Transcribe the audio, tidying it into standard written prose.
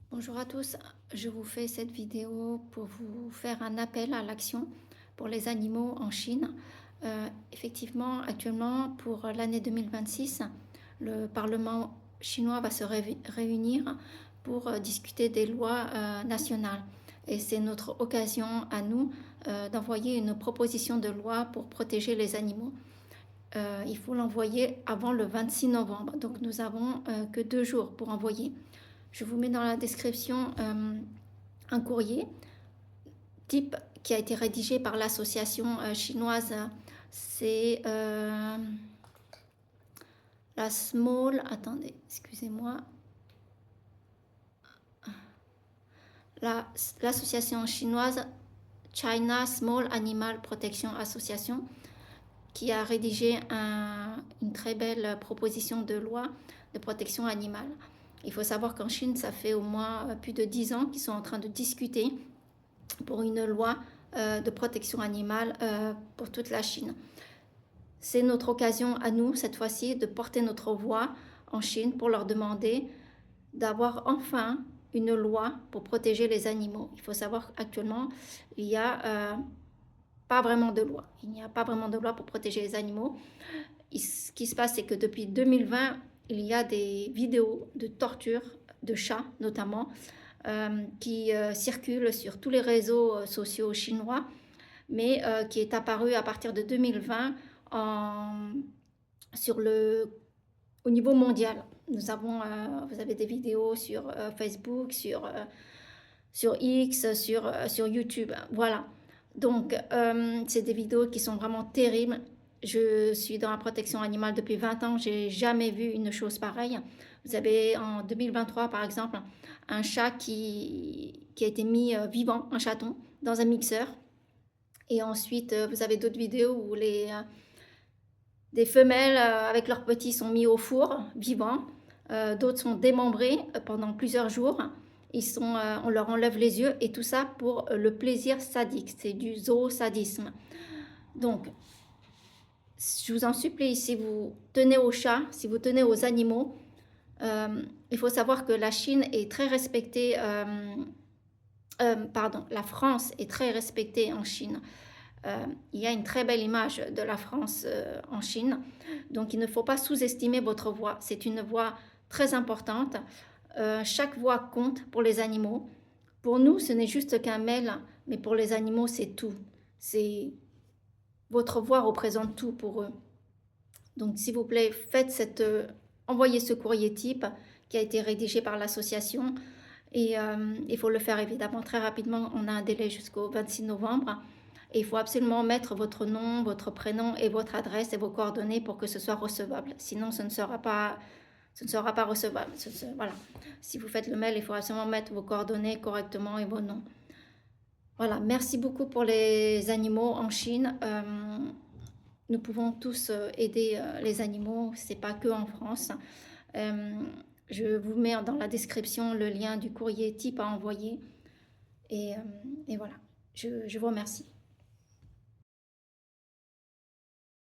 Bonjour à tous, je vous fais cette vidéo pour vous faire un appel à l'action pour les animaux en Chine. Effectivement, actuellement, pour l'année 2026, le Parlement chinois va se réunir pour discuter des lois nationales. Et c'est notre occasion à nous d'envoyer une proposition de loi pour protéger les animaux. Il faut l'envoyer avant le 26 novembre, donc nous avons que 2 jours pour envoyer. Je vous mets dans la description un courrier type qui a été rédigé par l'association chinoise. C'est la Small. Attendez, excusez-moi. L'association chinoise China Small Animal Protection Association qui a rédigé une très belle proposition de loi de protection animale. Il faut savoir qu'en Chine, ça fait au moins plus de 10 ans qu'ils sont en train de discuter pour une loi de protection animale pour toute la Chine. C'est notre occasion à nous, cette fois-ci, de porter notre voix en Chine pour leur demander d'avoir enfin une loi pour protéger les animaux. Il faut savoir qu'actuellement, il n'y a pas vraiment de loi. Il n'y a pas vraiment de loi pour protéger les animaux. Ce qui se passe, c'est que depuis 2020, il y a des vidéos de torture de chats, notamment, qui circulent sur tous les réseaux sociaux chinois, mais qui est apparu à partir de 2020 sur au niveau mondial. Vous avez des vidéos sur Facebook, sur X, sur YouTube. Voilà. Donc, c'est des vidéos qui sont vraiment terribles. Je suis dans la protection animale depuis 20 ans. J'ai jamais vu une chose pareille. Vous avez en 2023, par exemple, un chat qui a été mis vivant, un chaton, dans un mixeur. Et ensuite, vous avez d'autres vidéos où des femelles avec leurs petits sont mis au four, vivants. D'autres sont démembrés pendant plusieurs jours. On leur enlève les yeux et tout ça pour le plaisir sadique. C'est du zoosadisme. Donc, je vous en supplie, si vous tenez aux chats, si vous tenez aux animaux, il faut savoir que la Chine est très respectée, pardon, la France est très respectée en Chine. Il y a une très belle image de la France en Chine. Donc, il ne faut pas sous-estimer votre voix. C'est une voix très importante. Chaque voix compte pour les animaux. Pour nous, ce n'est juste qu'un mail, mais pour les animaux, c'est tout. C'est Votre voix représente tout pour eux. Donc, s'il vous plaît, envoyez ce courrier type qui a été rédigé par l'association. Et il faut le faire évidemment très rapidement. On a un délai jusqu'au 26 novembre. Et il faut absolument mettre votre nom, votre prénom et votre adresse et vos coordonnées pour que ce soit recevable. Sinon, ce ne sera pas recevable. Voilà. Si vous faites le mail, il faut absolument mettre vos coordonnées correctement et vos noms. Voilà. Merci beaucoup pour les animaux en Chine. Nous pouvons tous aider les animaux. C'est pas que en France. Je vous mets dans la description le lien du courrier type à envoyer. Et voilà. Je vous remercie.